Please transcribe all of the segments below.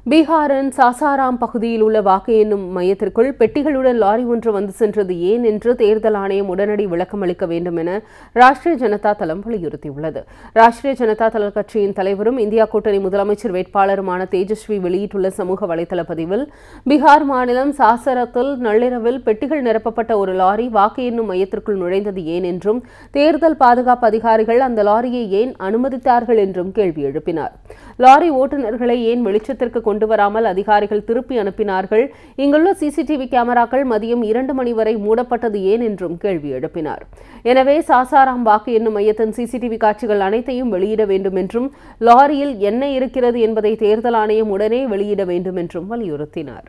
பீகாரின் சாசாராம் பகுதியில் உள்ள வாக்கு எண்ணும் மையத்திற்குள் பெட்டிகளுடன் லாரி ஒன்று வந்து சென்றது ஏன் என்று தேர்தல் ஆணையம் உடனடி விளக்கம் அளிக்க வேண்டும் என ராஷ்டிரிய ஜனதா தளம் வலியுறுத்தியுள்ளது. ராஷ்டிரிய ஜனதா தள கட்சியின் தலைவரும் இந்தியா கூட்டணி முதலமைச்சர் வேட்பாளருமான தேஜஸ்வி வெளியிட்டுள்ள சமூக வலைதள பதிவில், பீகார் மாநிலம் சாசரத்தில் நள்ளிரவில் பெட்டிகள் நிரப்பப்பட்ட ஒரு லாரி வாக்கு எண்ணும் மையத்திற்குள் நுழைந்தது ஏன் என்றும், தேர்தல் பாதுகாப்பு அதிகாரிகள் அந்த லாரியை ஏன் அனுமதித்தார்கள் என்றும் கேள்வி எழுப்பினார். லாரி ஓட்டுநர்களை ஏன் வெளிச்சத்திற்கு கொண்டு வராமல் அதிகாரிகள் திருப்பி அனுப்பினார்கள்? இங்குள்ள சிசிடிவி கேமராக்கள் மதியம் 2 மணி வரை மூடப்பட்டது ஏன் என்றும் கேள்வி எழுப்பினார். எனவே சாசாராம் வாக்கு எண்ணும் மையத்தின் சிசிடிவி காட்சிகள் அனைத்தையும் வெளியிட வேண்டும் என்றும், லாரியில் என்ன இருக்கிறது என்பதை தேர்தல் ஆணையம் உடனே வெளியிட வேண்டும் என்றும் வலியுறுத்தினார்.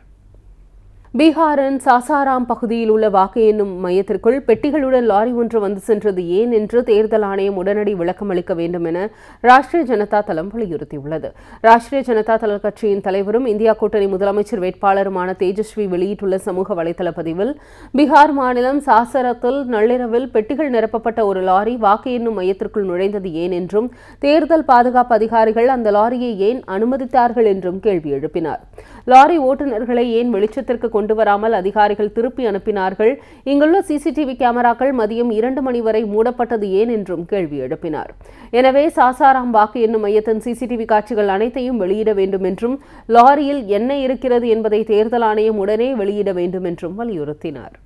பீகாரின் சாசாராம் பகுதியில் உள்ள வாக்கு எண்ணும் மையத்திற்குள் பெட்டிகளுடன் லாரி ஒன்று வந்து சென்றது ஏன் என்று தேர்தல் ஆணையம் உடனடி விளக்கம் அளிக்க வேண்டும் என ராஷ்டிரிய ஜனதா தளம் வலியுறுத்தியுள்ளது. ராஷ்டிரிய ஜனதா தள கட்சியின் தலைவரும் இந்தியா கூட்டணி முதலமைச்சர் வேட்பாளருமான தேஜஸ்வி வெளியிட்டுள்ள சமூக வலைதள பதிவில், பீகார் மாநிலம் சாசரத்தில் நள்ளிரவில் பெட்டிகள் நிரப்பப்பட்ட ஒரு லாரி வாக்கு எண்ணும் மையத்திற்குள் நுழைந்தது ஏன் என்றும், தேர்தல் பாதுகாப்பு அதிகாரிகள் அந்த லாரியை ஏன் அனுமதித்தார்கள் என்றும் கேள்வி எழுப்பினார். லாரி ஓட்டுநர்களை ஏன் வெளிச்சத்திற்கு கொண்டு வராமல் அதிகாரிகள் திருப்பி அனுப்பினார்கள்? இங்குள்ள சிசிடிவி கேமராக்கள் மதியம் 2 மணி வரை மூடப்பட்டது ஏன் என்றும் கேள்வி எழுப்பினார். எனவே சாசாராம் வாக்கு எண்ணும் மையத்தின் சிசிடிவி காட்சிகள் அனைத்தையும் வெளியிட வேண்டும் என்றும், லாரியில் என்ன இருக்கிறது என்பதை தேர்தல் ஆணையம் உடனே வெளியிட வேண்டும் என்றும் வலியுறுத்தினார்.